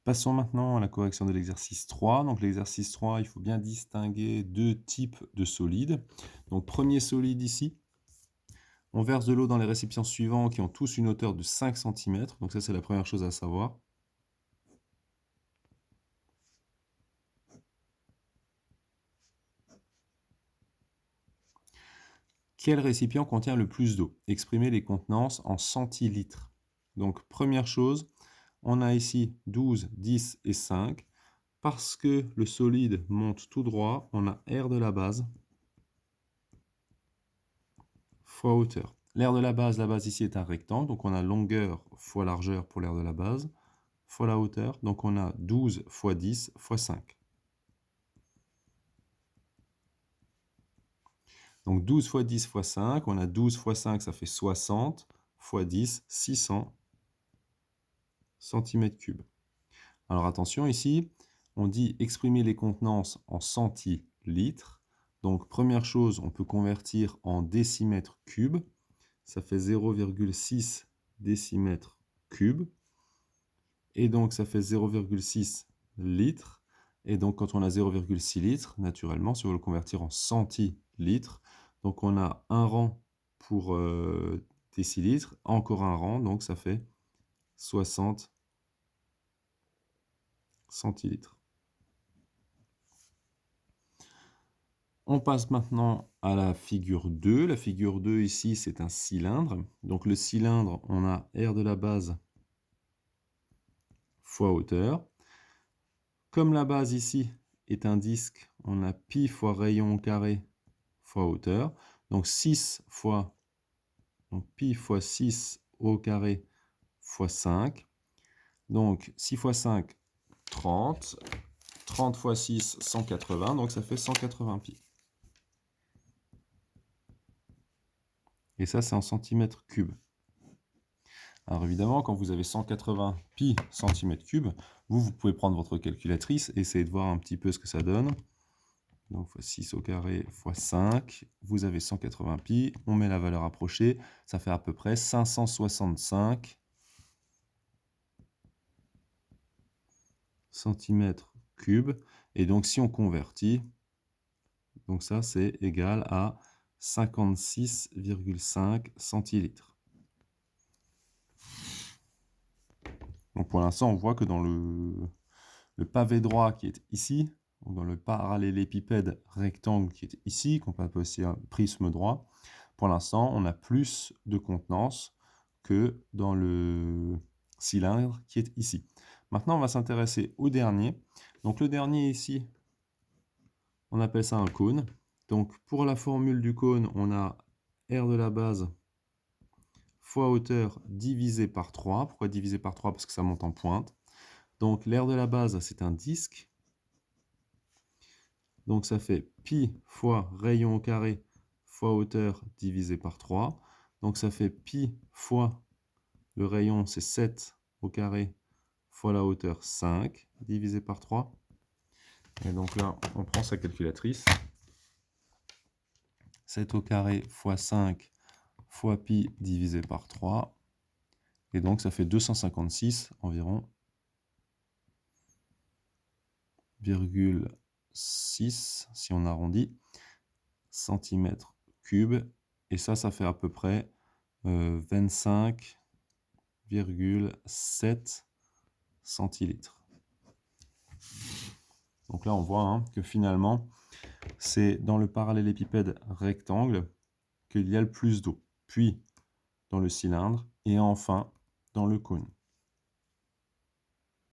Passons maintenant à la correction de l'exercice 3. Donc l'exercice 3, il faut bien distinguer deux types de solides. Donc premier solide ici, on verse de l'eau dans les récipients suivants qui ont tous une hauteur de 5 cm. Donc ça, c'est la première chose à savoir. Quel récipient contient le plus d'eau? Exprimez les contenances en centilitres. Donc première chose, on a ici 12, 10 et 5. Parce que le solide monte tout droit, on a R de la base fois hauteur. L'aire de la base ici est un rectangle, donc on a longueur fois largeur pour l'aire de la base, fois la hauteur, donc on a 12 fois 10 fois 5. Donc 12 fois 10 fois 5, on a 12 fois 5, ça fait 60, fois 10, 600 cm3. Alors attention ici, on dit exprimer les contenances en centilitres. Donc première chose, on peut convertir en décimètres cubes. Ça fait 0,6 décimètres cubes. Et donc, ça fait 0,6 litres. Et donc, quand on a 0,6 litres, naturellement, si on veut le convertir en centilitres, donc on a un rang pour décilitres, encore un rang, donc ça fait 60 centilitres. On passe maintenant à la figure 2. La figure 2, ici, c'est un cylindre. Donc, le cylindre, on a R de la base fois hauteur. Comme la base ici est un disque, on a pi fois rayon au carré fois hauteur. Donc 6 fois, donc pi fois 6 au carré fois 5. Donc 6 fois 5, 30. 30 fois 6, 180. Donc ça fait 180 pi. Et ça, c'est en centimètres cubes. Alors évidemment, quand vous avez 180 pi centimètres cubes, vous pouvez prendre votre calculatrice et essayer de voir un petit peu ce que ça donne. Donc fois 6 au carré fois 5, vous avez 180 pi, on met la valeur approchée, ça fait à peu près 565 centimètres cubes. Et donc si on convertit, donc ça c'est égal à 56,5 centilitres. Donc pour l'instant, on voit que dans le pavé droit qui est ici, ou dans le parallélépipède rectangle qui est ici, qu'on peut appeler aussi un prisme droit, pour l'instant, on a plus de contenance que dans le cylindre qui est ici. Maintenant, on va s'intéresser au dernier. Donc le dernier ici, on appelle ça un cône. Donc pour la formule du cône, on a R de la base fois hauteur divisé par 3. Pourquoi divisé par 3? Parce que ça monte en pointe. Donc l'aire de la base, c'est un disque. Donc ça fait pi fois rayon au carré fois hauteur divisé par 3. Donc ça fait pi fois le rayon, c'est 7 au carré fois la hauteur 5 divisé par 3. Et donc là, on prend sa calculatrice. 7 au carré fois 5 fois pi divisé par 3. Et donc ça fait 256 environ, 6 si on arrondit, centimètres cubes. Et ça fait à peu près 25,7 centilitres. Donc là, on voit que finalement, c'est dans le parallélépipède rectangle qu'il y a le plus d'eau, puis dans le cylindre, et enfin dans le cône.